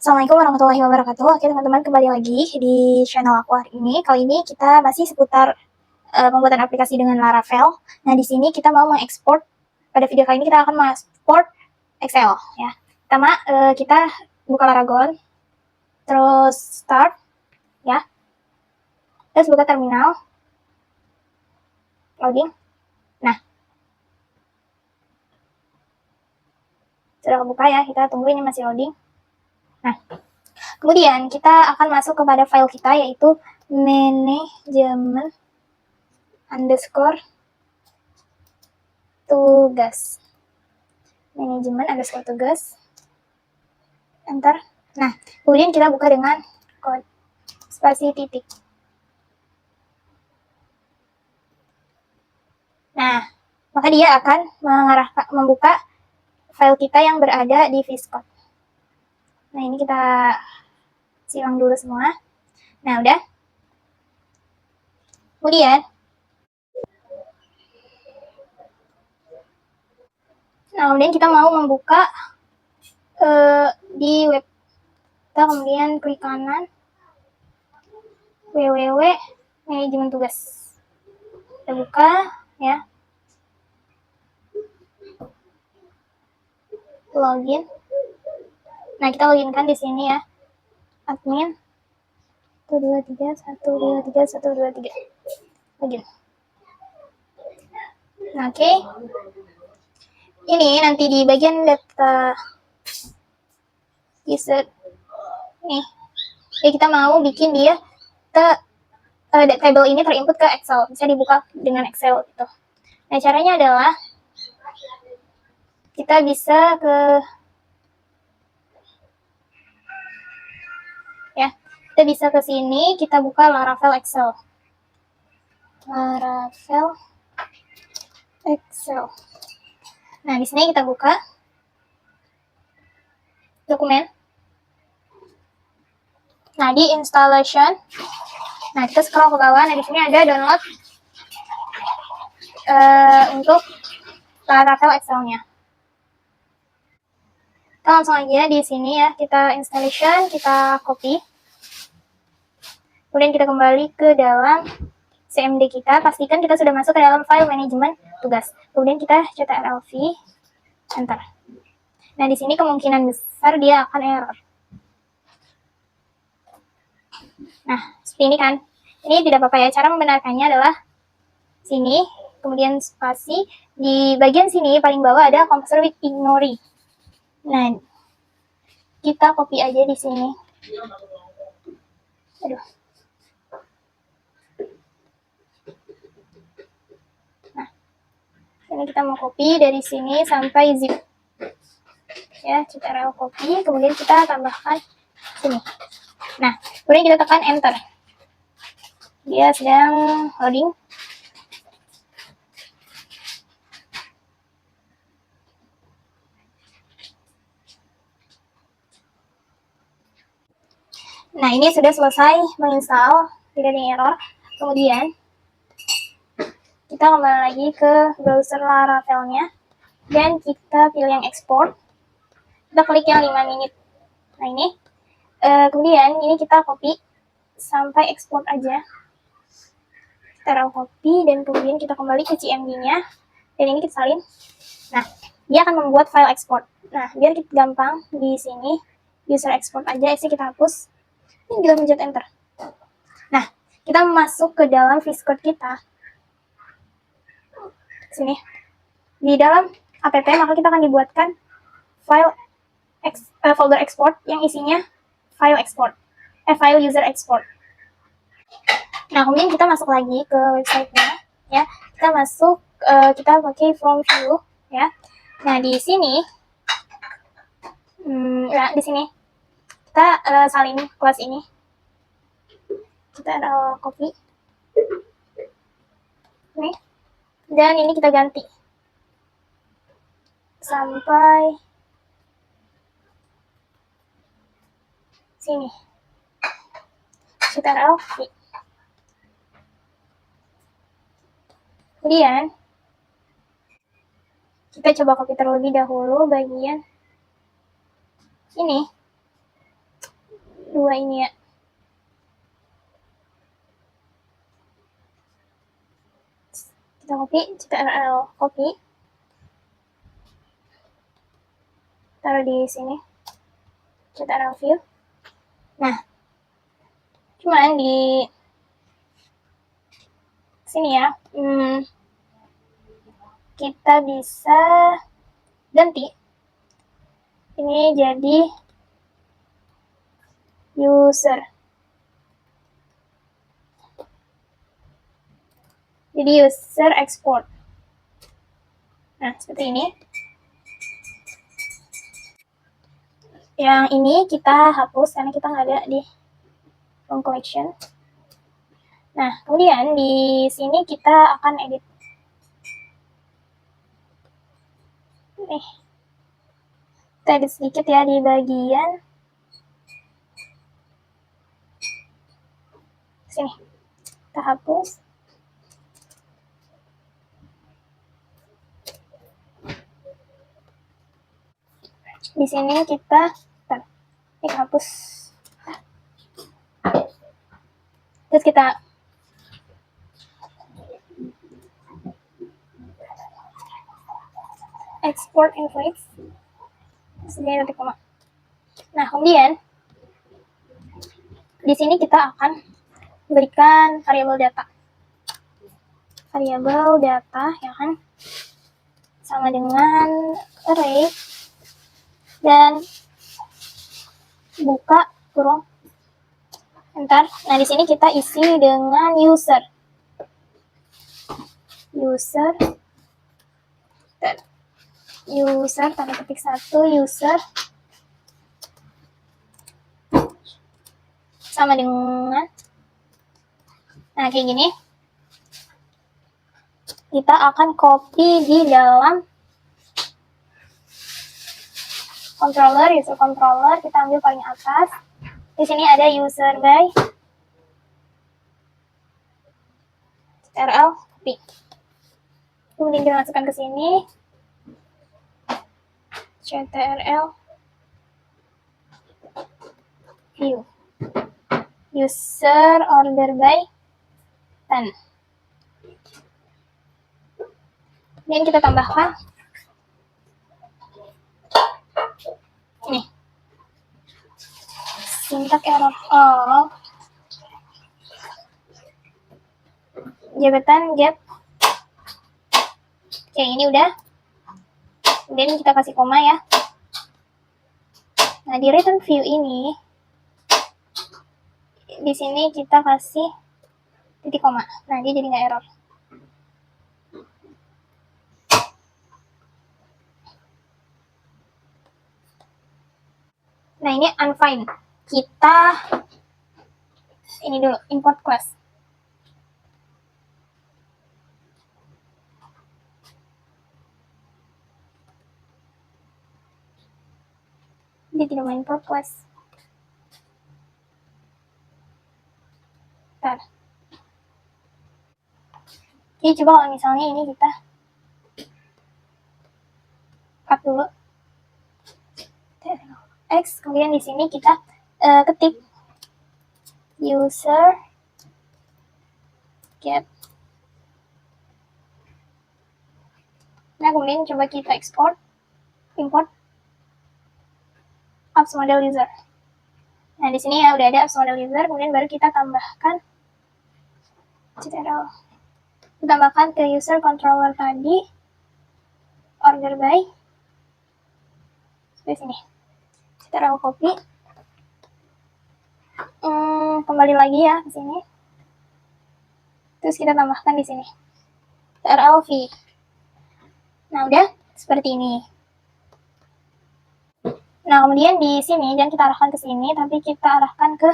Assalamualaikum warahmatullahi wabarakatuh. Oke teman-teman, kembali lagi di channel aku hari ini. Kali ini kita masih seputar pembuatan aplikasi dengan Laravel. Nah di sini kita mau mengekspor. Pada video kali ini kita akan mengekspor Excel. Ya. Pertama kita buka Laragon, terus start, ya. Terus buka terminal, loading. Nah, sudah kebuka ya. Kita tunggu ini masih loading. Nah. Kemudian kita akan masuk kepada file kita, yaitu manajemen underscore tugas. Manajemen underscore tugas. Enter. Nah, kemudian kita buka dengan kode spasi titik. Nah, maka dia akan membuka file kita yang berada di VS Code. Nah, ini kita silang dulu semua. Nah, udah. Kemudian kita mau membuka di web kita, kemudian klik kanan www manajemen tugas. Kita buka ya. Login. Nah, kita loginkan di sini ya. Admin 123 123 123. Login. Nah, oke. Ini nanti di bagian data user nih. Jadi kita mau bikin dia table ini terinput ke Excel. Bisa dibuka dengan Excel gitu. Nah, caranya adalah kita bisa ke sini, kita buka Laravel Excel. Laravel Excel. Nah, di sini kita buka dokumen. Nah, di installation. Nah, kita scroll ke bawah. Nah, di sini ada download untuk Laravel Excel-nya. Kita langsung aja di sini ya, kita installation, kita copy. Kemudian kita kembali ke dalam CMD kita, pastikan kita sudah masuk ke dalam file manajemen tugas. Kemudian kita ctrl-v, enter. Nah, di sini kemungkinan besar dia akan error. Nah, seperti ini kan. Ini tidak apa-apa ya, cara membenarkannya adalah sini, kemudian spasi, di bagian sini paling bawah ada compressor with ignore. Nah, kita copy aja di sini. Aduh. Nah, ini kita mau copy dari sini sampai zip. Ya, ctrl copy, kemudian kita tambahkan sini. Nah, kemudian kita tekan enter. Dia sedang loading. Nah, ini sudah selesai menginstal, tidak ada error. Kemudian kita kembali lagi ke browser Laravel-nya dan kita pilih yang export. Kita klik yang 5 menit. Nah, ini. Kemudian ini kita copy sampai export aja. Kita copy dan kemudian kita kembali ke CMD-nya dan ini kita salin. Nah, dia akan membuat file export. Nah, biar kita gampang di sini user export aja, isi kita hapus. Ini kita pencet enter. Nah, kita masuk ke dalam VS Code kita. Sini. Di dalam app, maka kita akan dibuatkan file folder export yang isinya file export. File user export. Nah, kemudian kita masuk lagi ke website-nya ya. Kita masuk kita pakai from view ya. Nah, di sini di sini kita salin kelas ini. Kita copy. Nih. Dan ini kita ganti sampai sini. Ctrl V. Kemudian kita coba copy terlebih dahulu bagian ini. dua ini ya. Kita copy, ctrl copy, taruh di sini, ctrl view. Nah, cuman di sini ya, kita bisa ganti ini jadi user. Jadi user export. Nah, seperti ini. Yang ini kita hapus karena kita nggak ada di home collection. Nah, kemudian di sini kita akan edit. Nih, kita edit sedikit ya di bagian sini. Kita hapus. Di sini kita hapus. Terus kita export invoice. Segini titik koma. Nah, kemudian di sini kita akan berikan variabel data. Variabel data ya kan sama dengan array dan buka kurung enter. Nah, di sini kita isi dengan user tanda ketik 1 user sama dengan, nah kayak gini. Kita akan copy di dalam user controller, kita ambil paling atas. Di sini ada user by ctrl copy. Kemudian kita masukkan ke sini, ctrl view, user order by 10. Kemudian kita tambahkan nih syntax error jabatan get. Oke, ini udah. Kemudian kita kasih koma ya. Nah, di return view ini di sini kita kasih titik koma. Nah, dia jadi nggak error. Nah, ini unfind. Kita ini dulu, import class. Dia tidak mau import class. Bentar. Jadi coba kalau misalnya ini kita cut dulu. X, kemudian di sini kita ketik user get. Nah, kemudian coba kita import apps model user. Nah, di sini ya udah ada apps model user, kemudian baru kita tambahkan ke user controller tadi, order by di sini. Ctrl copy. Kembali lagi ya ke sini. Terus kita tambahkan di sini. Ctrl V. Nah, udah seperti ini. Nah, kemudian di sini jangan kita arahkan ke sini, tapi kita arahkan ke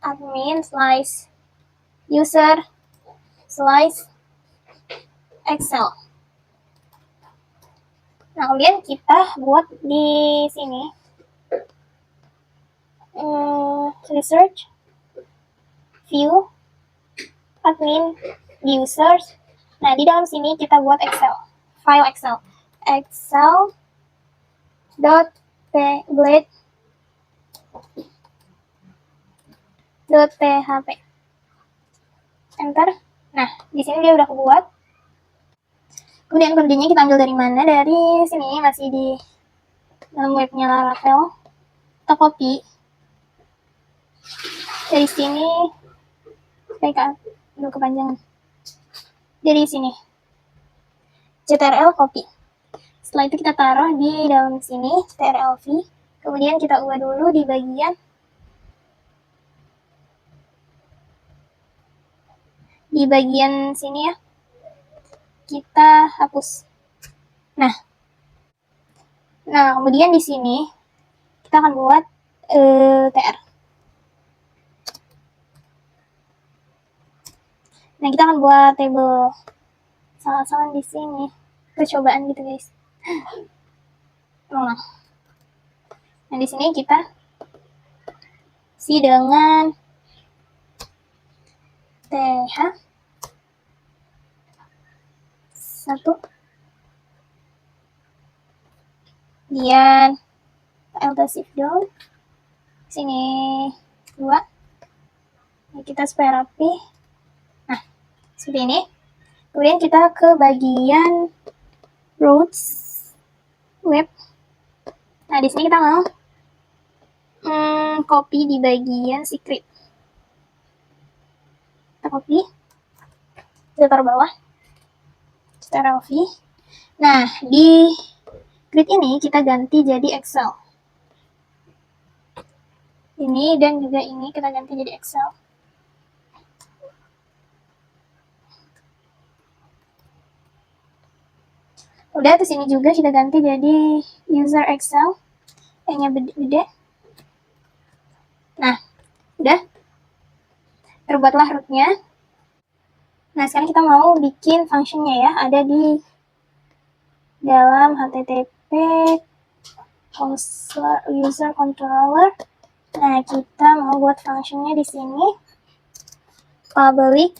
admin slice user slice Excel. Nah, kemudian kita buat di sini research view admin users. Nah, di dalam sini kita buat Excel, file Excel dot blade dot php. Enter. Nah, di sini dia udah kebuat. Kemudian kerjanya kita ambil dari mana? Dari sini, masih di dalam webnya Laravel. Kita copy dari sini, udah kepanjangan. Dari sini, ctrl copy. Setelah itu kita taruh di dalam sini, ctrl v. Kemudian kita ubah dulu di bagian sini ya. Kita hapus. Nah, kemudian di sini kita akan buat tr. Nah, kita akan buat table salah-salah di sini. Percobaan gitu, guys. Nah, di sini kita isi dengan th 1, kemudian alt shift down, sini 2. Ini kita supaya rapi. Nah, seperti ini. Kemudian kita ke bagian routes web. Nah, di sini kita mau copy di bagian secret. Kita copy, kita taruh bawah, ctrl v. Nah, di grid ini kita ganti jadi Excel. Ini dan juga ini kita ganti jadi Excel. Udah, terus ini juga kita ganti jadi user Excel. E-nya gede. Nah, udah. Terbuatlah rootnya. Nah, sekarang kita mau bikin functionnya ya. Ada di dalam http user controller. Nah, kita mau buat functionnya di sini. Public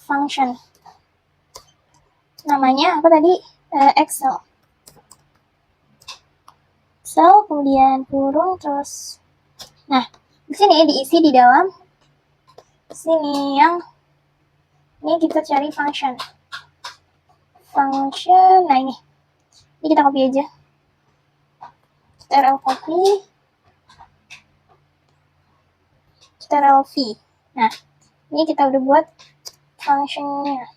function. Namanya apa tadi? Excel. Excel, kemudian kurung, terus. Nah, di sini diisi di dalam sini yang ini kita cari function. Nah ini kita copy aja. Ctrl copy, Ctrl v. Nah, ini kita udah buat functionnya.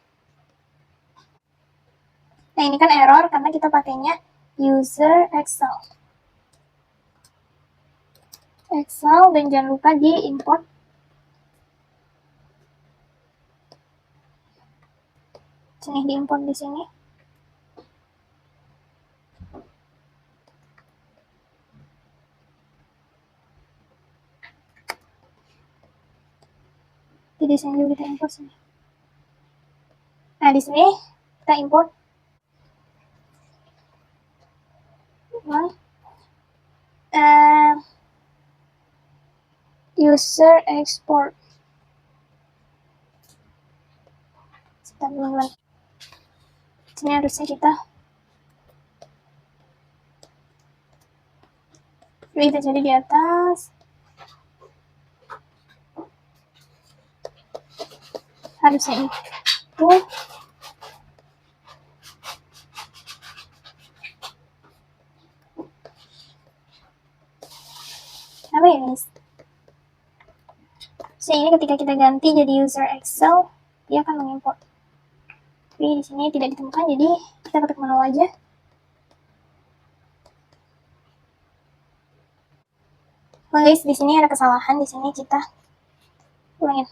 Nah, ini kan error karena kita pakainya user Excel. Dan jangan lupa di import. Sini di import di sini. Di sini juga kita import sini. Nah, di sini kita import user export. Sini harusnya kita jadi di atas. Harusnya itu apa ya, guys? Ini ketika kita ganti jadi user Excel, dia akan mengimport. Tapi di sini tidak ditemukan, jadi kita ketik manual aja. Oh guys, di sini ada kesalahan. Di sini kita ulangin.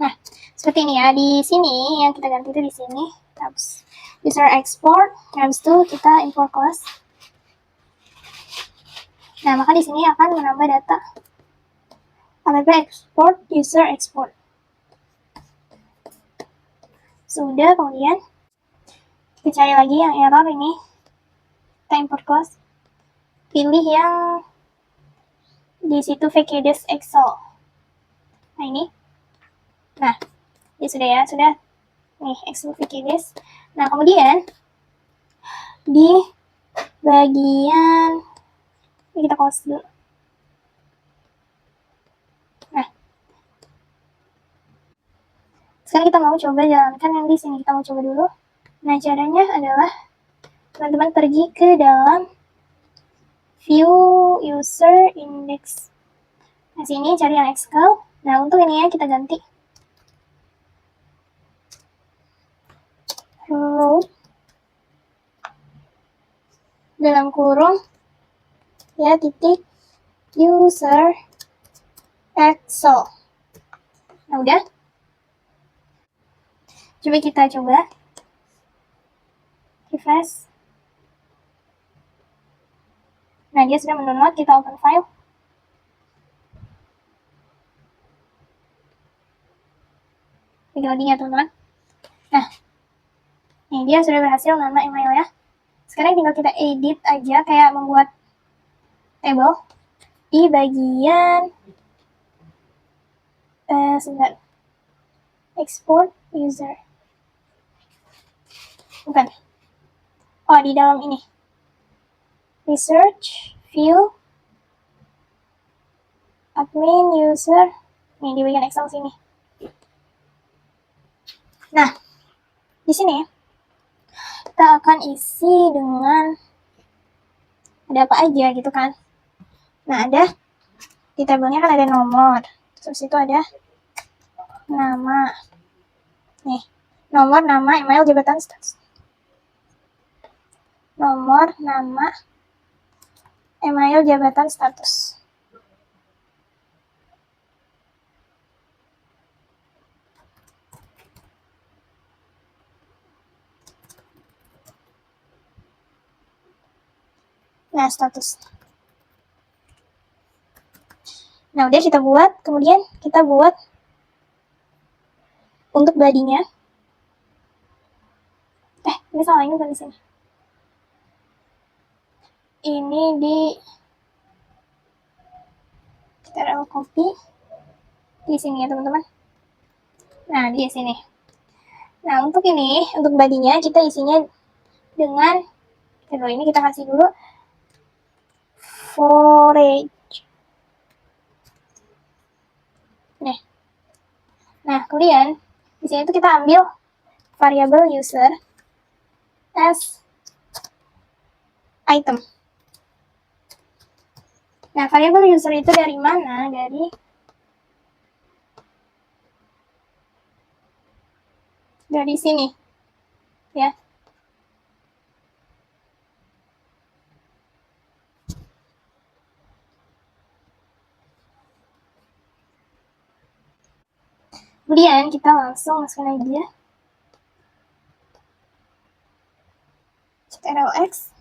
Nah, seperti ini ya. Di sini yang kita ganti itu di sini. Terus user export, habis itu kita import class. Nah, maka di sini akan menambah data. App export user export. Sudah, kemudian kita cari lagi yang error ini. Kita import class. Pilih yang di situ vkdes Excel. Nah, ini. Nah, ya sudah ya, sudah nih Exluvicidis. Nah kemudian di bagian ini kita close dulu. Nah sekarang kita mau coba jalankan yang di sini. Kita mau coba dulu. Nah caranya adalah teman-teman pergi ke dalam view user index. Nah sini cari yang Excel. Nah untuk ini ya kita ganti row dalam kurung ya titik user Excel. Nah udah, coba kita refresh. Nah dia sudah mendownload, kita open file. Lagi loading ya teman-teman. Nah ini dia sudah berhasil nama email ya. Sekarang tinggal kita edit aja, kayak membuat table di bagian sebentar, export user, bukan, oh di dalam ini research view admin user, nih di bagian Excel sini. Nah di sini kita akan isi dengan ada apa aja gitu kan. Nah ada di tabelnya kan ada nomor, terus itu ada nama, nih nomor, nama, email, jabatan, status. Nomor, nama, email, jabatan, status. Nah status. Nah udah kita buat, kemudian kita buat untuk bodinya. Ini salah, ini bukan di sini. Ini di kita copy di sini ya teman-teman. Nah di sini. Nah untuk ini, untuk bodinya kita isinya dengan ini kita kasih dulu forage. Nih. Nah kemudian di sini tuh kita ambil variabel user as item. Nah variabel user itu dari mana? Dari sini ya. Kemudian kita langsung masukkan aja CTRL-X,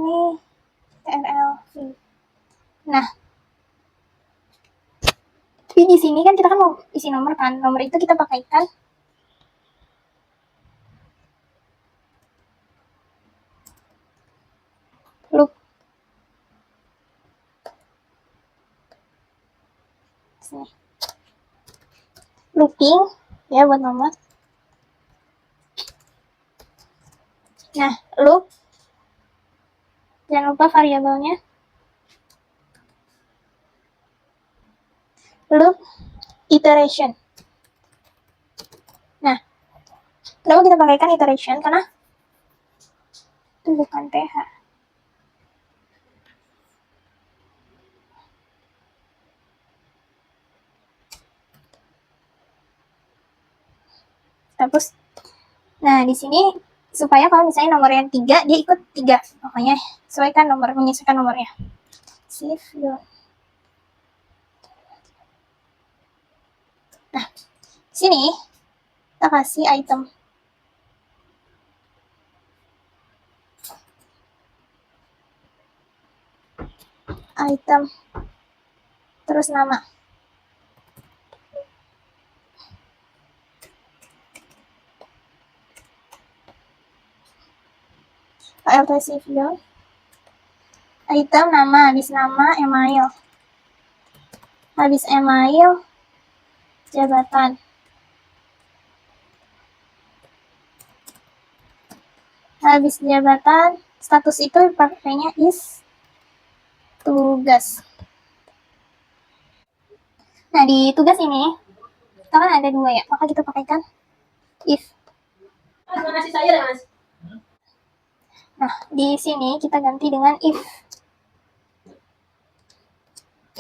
ini CTRL-V. Nah, tapi di sini kan kita kan mau isi nomor kan, nomor itu kita pakaikan loop. Sini. Looping ya buat nomor. Nah, loop, jangan lupa variabelnya. Loop iteration. Nah, kenapa kita pakaikan iteration? Karena itu bukan TH. Terus, nah di sini supaya kalau misalnya nomor yang 3 dia ikut 3, makanya sesuaikan nomor, menyesuaikan nomornya. Save dulu. Nah, sini kita kasih item. Item terus nama. ALT save dulu. Item nama, habis nama email. Habis email jabatan. habis jabatan, status itu pakainya is tugas. Nah, di tugas ini, kita kan ada dua ya, maka kita pakaikan if. Nah, di sini kita ganti dengan if.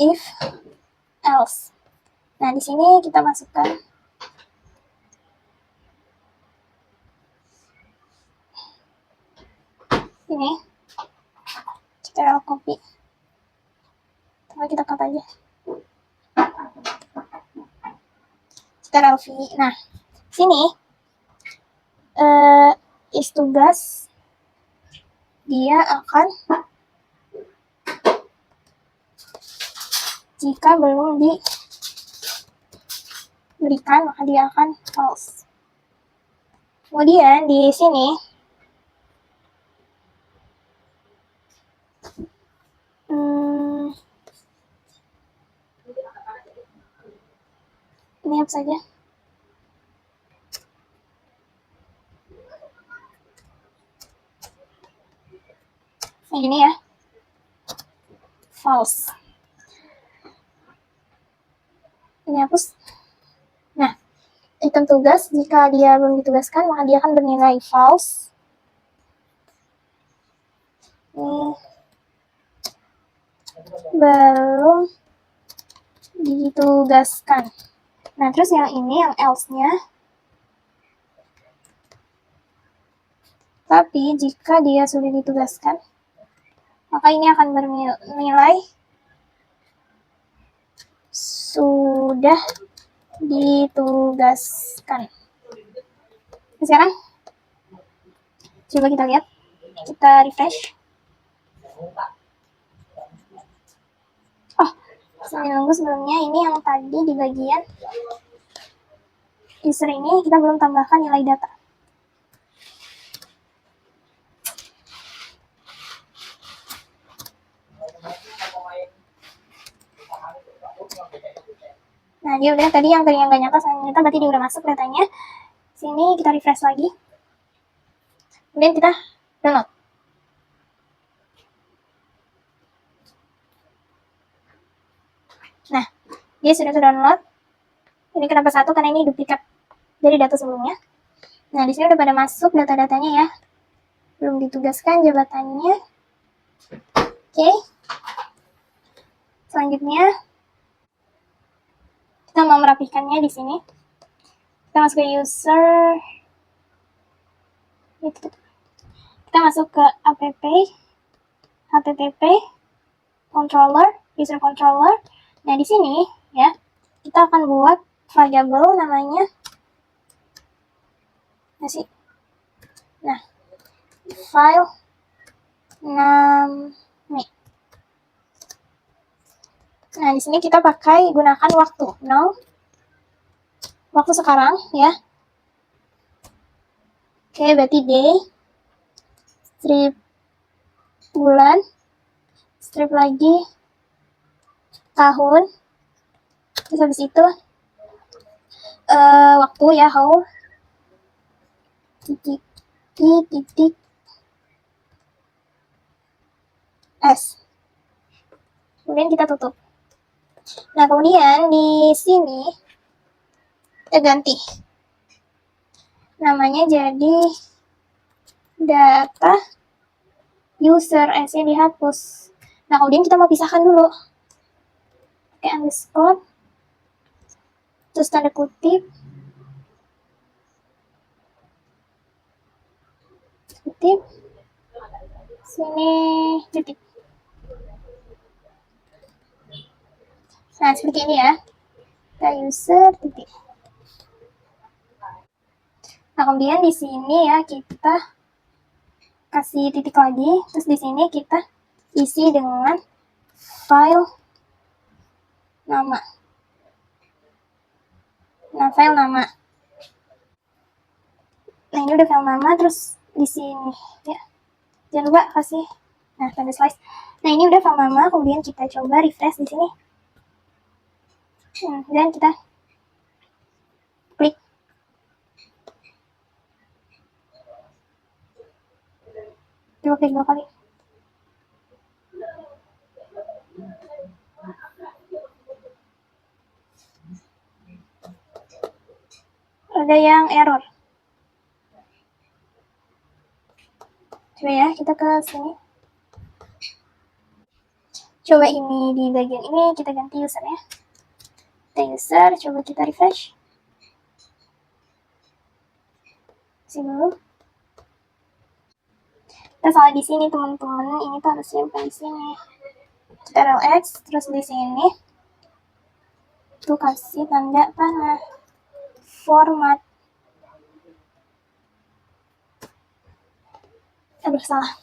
If, else. Nah, di sini kita masukkan ini. Kita copy. Coba kita cut aja. Kita V. Nah, sini is tugas dia akan jika belum diberikan maka dia akan false. Kemudian di sini ini apa saja? Nah, gini ya. False. Ini hapus. Nah, item tugas jika dia belum ditugaskan maka dia akan bernilai false. Ini belum ditugaskan. Nah, terus yang ini, yang else-nya. Tapi jika dia sudah ditugaskan, maka ini akan bernilai sudah ditugaskan. Sekarang, coba kita lihat. Kita refresh. Oh, nunggu sebelumnya ini yang tadi di bagian user ini kita belum tambahkan nilai data. Nah, dia udah tadi yang nggak nyata sama nyata, berarti dia udah masuk datanya. Sini kita refresh lagi. Kemudian kita download. Nah, dia sudah download. Ini kenapa satu? Karena ini duplikat dari data sebelumnya. Nah, di sini udah pada masuk data-datanya ya. Belum ditugaskan jabatannya. Oke. Selanjutnya kita mau merapikannya di sini. Kita masuk ke user. Kita masuk ke app, http, controller, user controller. Nah, di sini ya, kita akan buat variable namanya file name. Nah, di sini kita gunakan waktu now, waktu sekarang ya. Oke, berarti day, strip bulan, strip lagi tahun, terus habis itu waktu ya, how, titik s. Kemudian kita tutup. Nah, kemudian di sini kita ganti namanya jadi data user, s-nya dihapus. Nah, kemudian kita mau pisahkan dulu. Oke, underscore, terus tanda kutip, sini titik. Nah, seperti ini ya. Kita user titik. Nah, kemudian di sini ya kita kasih titik lagi, terus di sini kita isi dengan file nama. Nah, file nama. Nah, ini udah file nama, terus di sini ya. Jangan lupa kasih tanda slice. Nah, ini udah file nama, kemudian kita coba refresh di sini. Dan kita klik. Coba klik 2 kali. Ada yang error. Coba ya, kita ke sini. Coba ini di bagian ini kita ganti usernya. Kita user, coba kita refresh. Sini dulu. Kita salah di sini teman-teman. Ini tuh harusnya bukan di sini. Kita LX, terus di sini tuh kasih tanda panah. Format. Aduh, salah.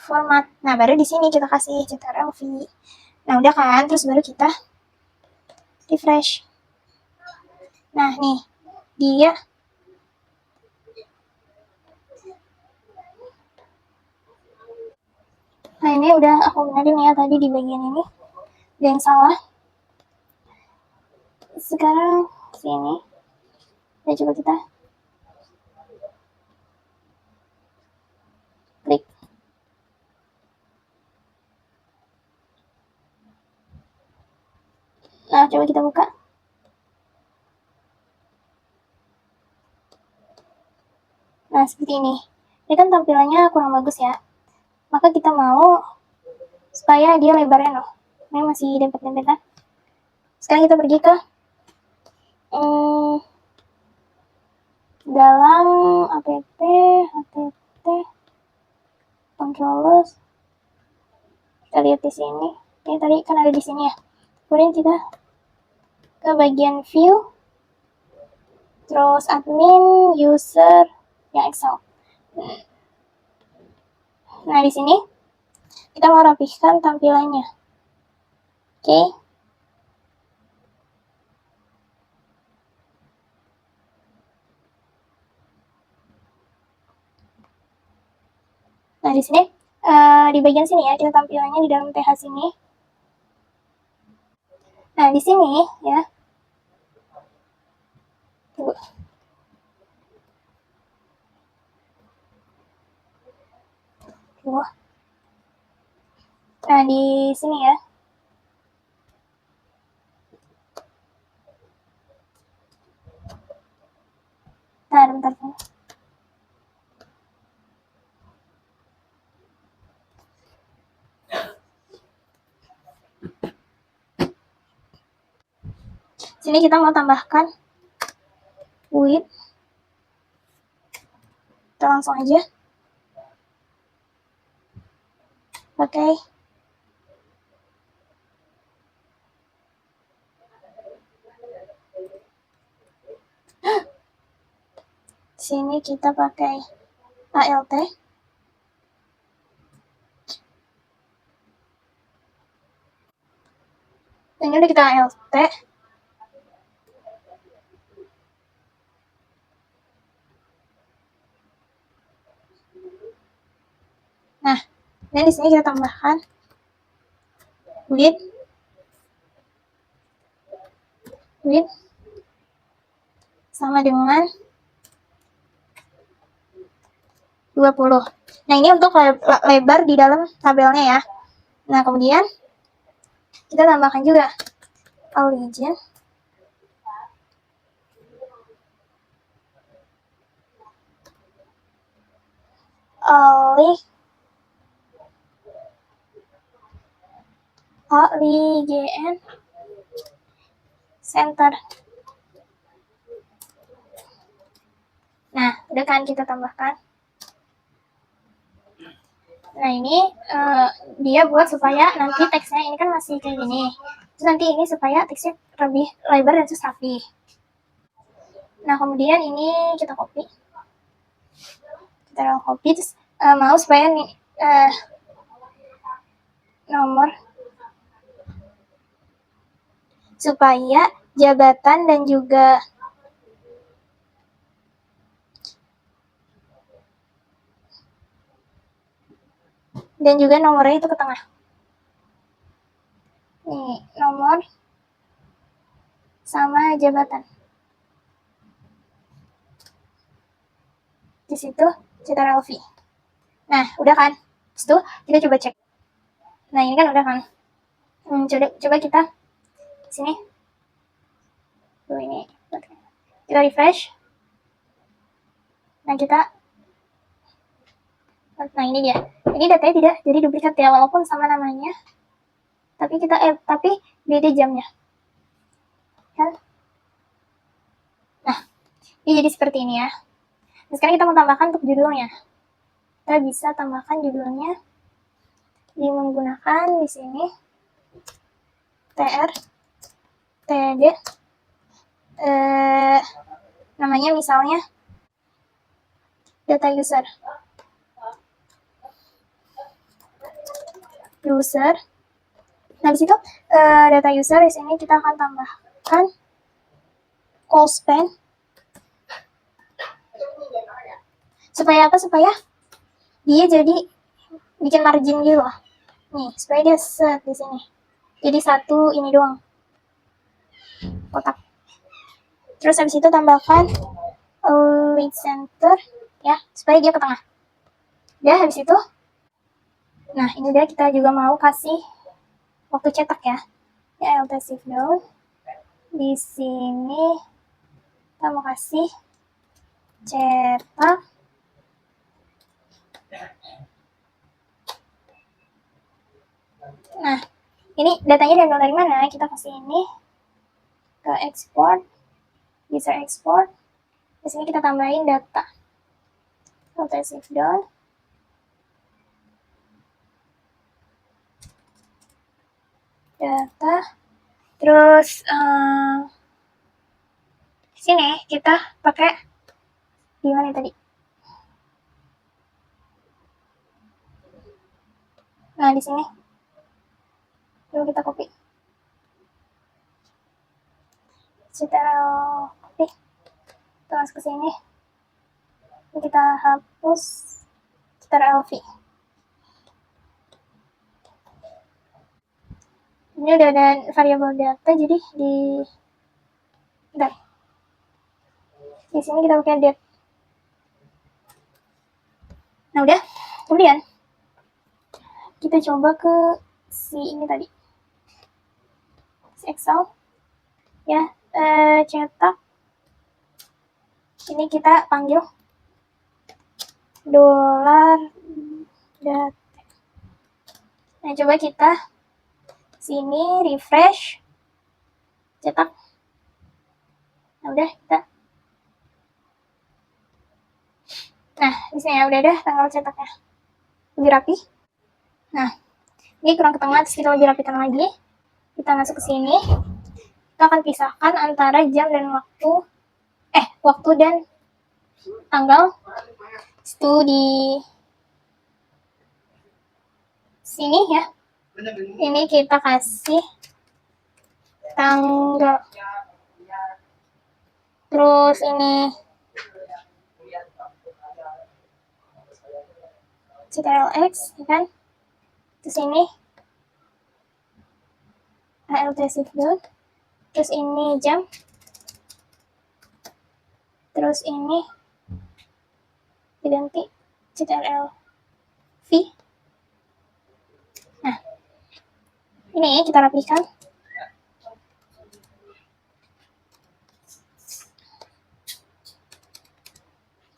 Format. Nah, baru di sini kita kasih CTRL-V. Nah, udah kan? Terus baru kita refresh. Nah, nih. Dia Nah, ini udah aku benerin ya tadi di bagian ini. Ada yang salah. Sekarang sini. Ya, coba kita klik. Nah, coba kita buka. Nah, seperti ini. Ini kan tampilannya kurang bagus ya. Maka kita mau supaya dia lebarnya loh. Ini masih dempet-dempetan. Sekarang kita pergi ke dalam app controllers. Kita lihat di sini. Ini tadi kan ada di sini ya. Kemudian kita ke bagian view, terus admin, user, yang Excel. Nah, di sini kita mau rapihkan tampilannya. Oke. Nah, di sini di bagian sini ya, kita tampilannya di dalam TH sini. Nah, di sini ya. Tunggu. Nah, di sini ya. Nah, bentar. Sini kita mau tambahkan width. Kita langsung aja pakai sini kita pakai ALT. Ini udah kita ALT. Nah, dan di sini kita tambahkan width sama dengan 20. Nah, ini untuk lebar di dalam tabelnya ya. Nah, kemudian kita tambahkan juga origin. Origin center. Nah, udah kan kita tambahkan. Nah, ini dia buat supaya nanti teksnya ini kan masih kayak gini. Terus nanti ini supaya teksnya lebih lebar dan terus rapi. Nah, kemudian ini kita copy. Kita copy terus mau supaya nih nomor supaya jabatan dan juga nomornya itu ke tengah. Nih, nomor sama jabatan. Habis itu Ctrl-V. Nah, udah kan? Habis itu kita coba cek. Nah, ini kan udah kan? Coba kita sini. Ini kita refresh. Nah, ini dia. Ini datanya tidak jadi duplikat ya, walaupun sama namanya. Tapi beda jamnya. Kan? Nah, ini jadi seperti ini ya. Nah, sekarang kita mau tambahkan untuk judulnya. Kita bisa tambahkan judulnya menggunakan di sini tr td namanya misalnya data user. Nah, di situ data user di sini kita akan tambahkan call span. Supaya apa? Supaya dia jadi bikin margin gitu loh. Nih, supaya dia set di sini. Jadi satu ini doang. Kotak. Terus habis itu tambahkan lead center ya, supaya dia ke tengah. Ya, habis itu nah, ini dia kita juga mau kasih waktu cetak ya. Ya, LT shift down. Di sini kita mau kasih cetak. Nah, ini datanya diambil dari mana? Kita kasih ini ke export, bisa export. Di sini kita tambahin data. LT shift down. Data. Terus sini kita pakai di mana tadi? Nah, di sini. Lalu kita copy. Ctrl copy. Terus ke sini. Kita hapus Ctrl-V. Ini udah ada variabel data, jadi di sini kita pakai date. Nah, udah. Kemudian kita coba ke si ini tadi, si Excel ya, cetak. Ini kita panggil $data. Nah, coba kita sini refresh, cetak. Nah, udah kita. Nah, di sini ya udah ada tanggal cetaknya. Lebih rapi. Nah, ini kurang ke tengah, terus kita lebih rapikan lagi. Kita masuk ke sini. Kita akan pisahkan antara jam dan waktu dan tanggal. Itu di sini ya. Ini kita kasih tanggal. Terus ini CTRL-X ya kan. Terus ini ALT shift down. Terus ini jam. Terus ini diganti Ctrl-V. Nah, ini kita rapikan.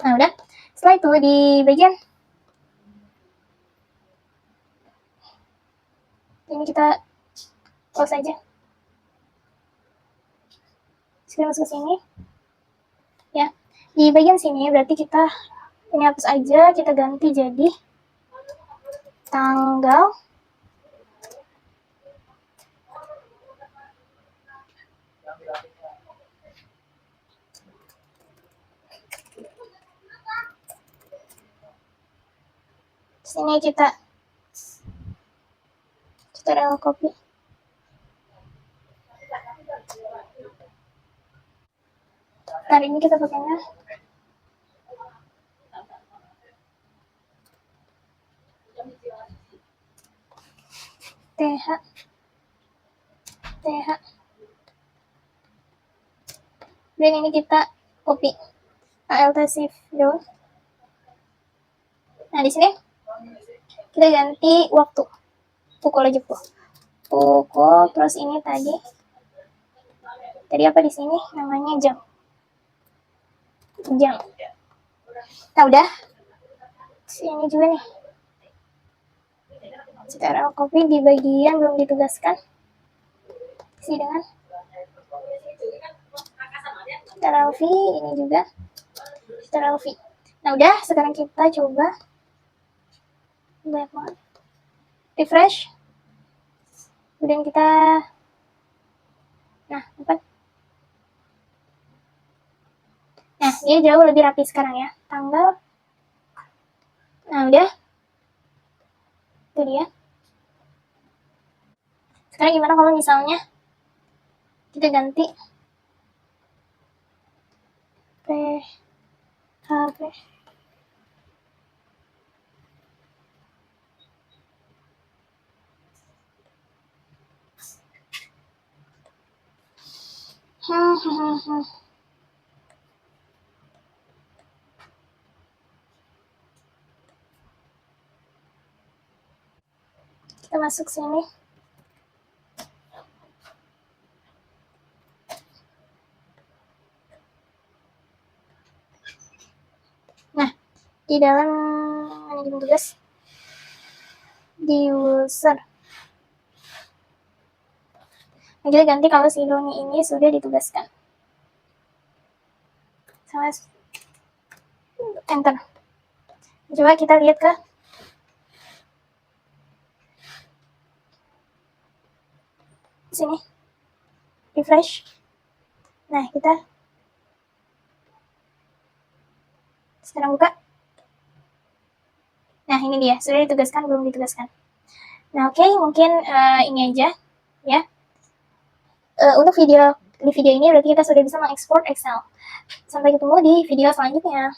Nah, udah. Setelah itu di bagian ini kita close aja. Kita masuk ke sini. Ya, di bagian sini berarti kita ini hapus aja, kita ganti jadi tanggal. Sini kita Ctrl copy. Nah, ini kita pakainya TH. Dan ini kita copy ALT shift down. Nah, di sini kita ganti waktu. Pukul aja pukul. Terus ini tadi apa di sini namanya jam. Nah, udah. Sini juga nih. Sterile copy di bagian belum ditugaskan. Isi dengan sterile V, ini juga sterile V. Nah, udah. Sekarang kita coba. Banyak banget. Refresh. Kemudian kita, nah, apa? Nah, dia jauh lebih rapi sekarang ya. Tanggal. Nah, udah. Itu dia. Sekarang gimana kalau misalnya kita ganti PHP. Kita masuk sini. Nah, di dalam manajemen tugas, di user. Nah, kita ganti kalau si Doni ini sudah ditugaskan. Sama enter. Coba kita lihat ke sini. Refresh. Nah, kita sekarang buka. Nah, ini dia. Sudah ditugaskan, belum ditugaskan. Nah, oke, mungkin ini aja ya. Untuk di video ini berarti kita sudah bisa mengekspor Excel. Sampai ketemu di video selanjutnya.